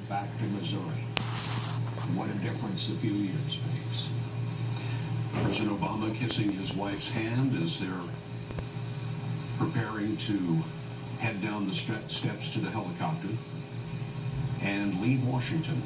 back to Missouri. What a difference a few years makes. President Obama kissing his wife's hand as they're preparing to head down the steps to the helicopter and leave Washington.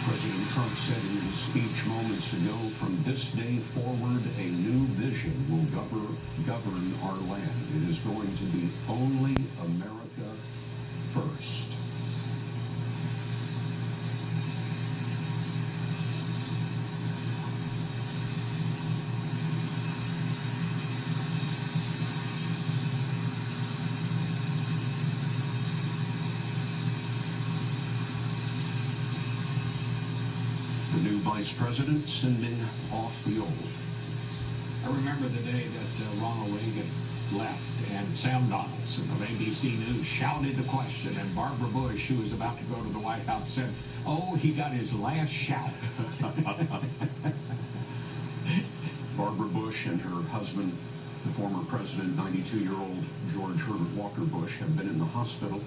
President Trump said in his speech moments ago, from this day forward, a new vision will govern our land. It is going to be only America first. The new vice president sending off the old. I remember the day that Ronald Reagan left and Sam Donaldson of ABC News shouted the question, and Barbara Bush, who was about to go to the White House, said, "Oh, he got his last shout." Barbara Bush and her husband, the former president, 92-year-old George Herbert Walker Bush, have been in the hospital.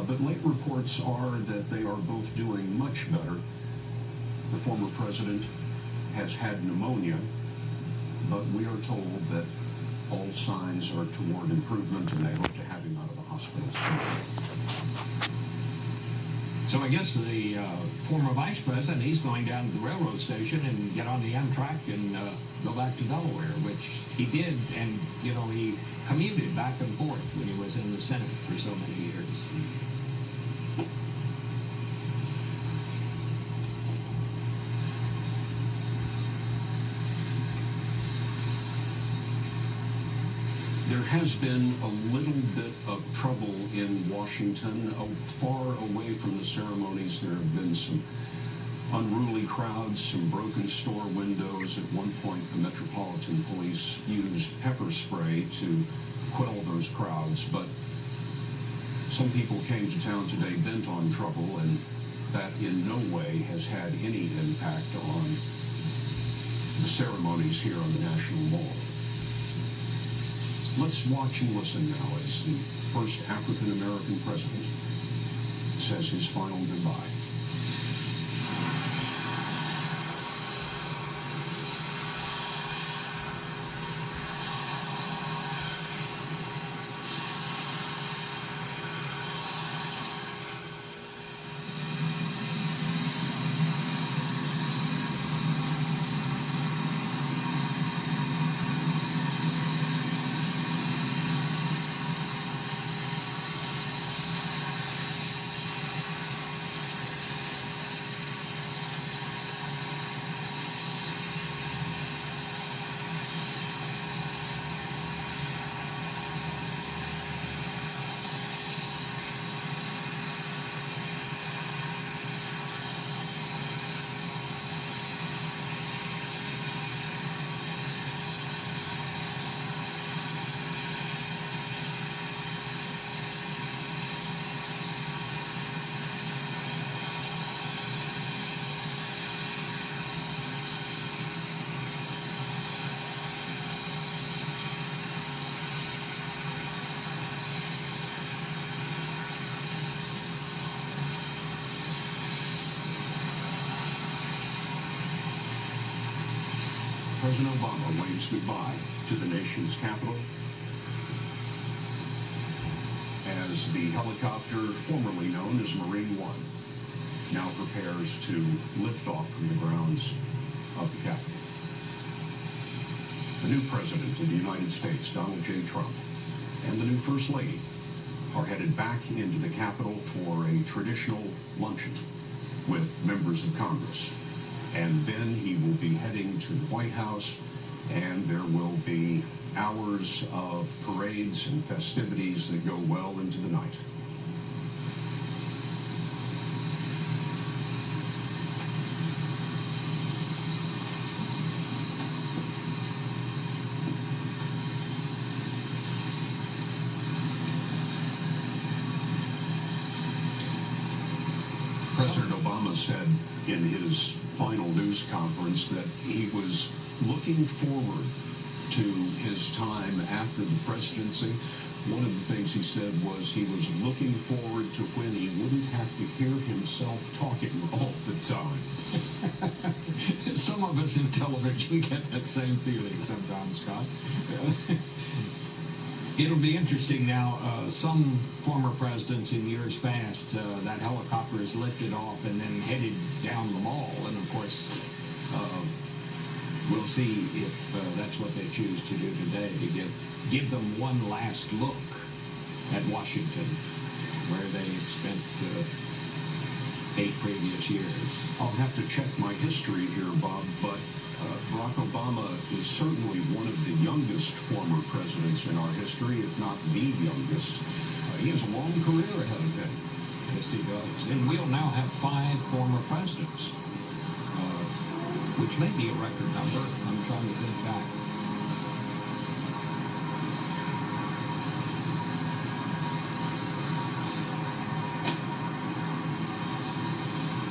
But late reports are that they are both doing much better. The former president has had pneumonia, but we are told that all signs are toward improvement, and they hope to have him out of the hospital soon. So I guess the former vice president, he's going down to the railroad station and get on the Amtrak and go back to Delaware, which he did, and, you know, he commuted back and forth when he was in the Senate for so many years. There has been a little bit of trouble in Washington. Far away from the ceremonies, there have been some unruly crowds, some broken store windows. At one point, the Metropolitan Police used pepper spray to quell those crowds. But some people came to town today bent on trouble, and that in no way has had any impact on the ceremonies here on the National Mall. Let's watch and listen now as the first African-American president says his final goodbye. President Obama waves goodbye to the nation's capital as the helicopter formerly known as Marine One now prepares to lift off from the grounds of the Capitol. The new President of the United States, Donald J. Trump, and the new First Lady are headed back into the Capitol for a traditional luncheon with members of Congress. And then he will be heading to the White House, and there will be hours of parades and festivities that go well into the night. President Obama said in his final news conference that he was looking forward to his time after the presidency. One of the things he said was he was looking forward to when he wouldn't have to hear himself talking all the time. Some of us in television get that same feeling sometimes, Scott. It'll be interesting now. Some former presidents in years past, that helicopter is lifted off and then headed down the mall. And of course, we'll see if that's what they choose to do today, to give them one last look at Washington, where they spent 8 previous years. I'll have to check my history here, Bob, but Barack Obama is certainly one of the youngest former presidents in our history, if not the youngest. He has a long career ahead of him. Yes, he does. And we'll now have 5 former presidents, which may be a record number. I'm trying to think back.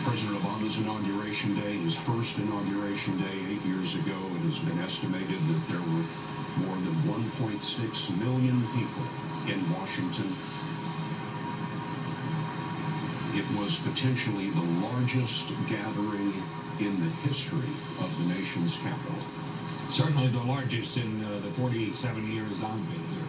President Obama's inauguration day, his first inauguration day 8 years ago, it has been estimated that there were more than 1.6 million people in Washington. It was potentially the largest gathering in the history of the nation's capital. Certainly the largest in the 47 years I've been here.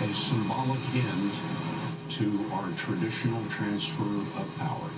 A symbolic end to our traditional transfer of power.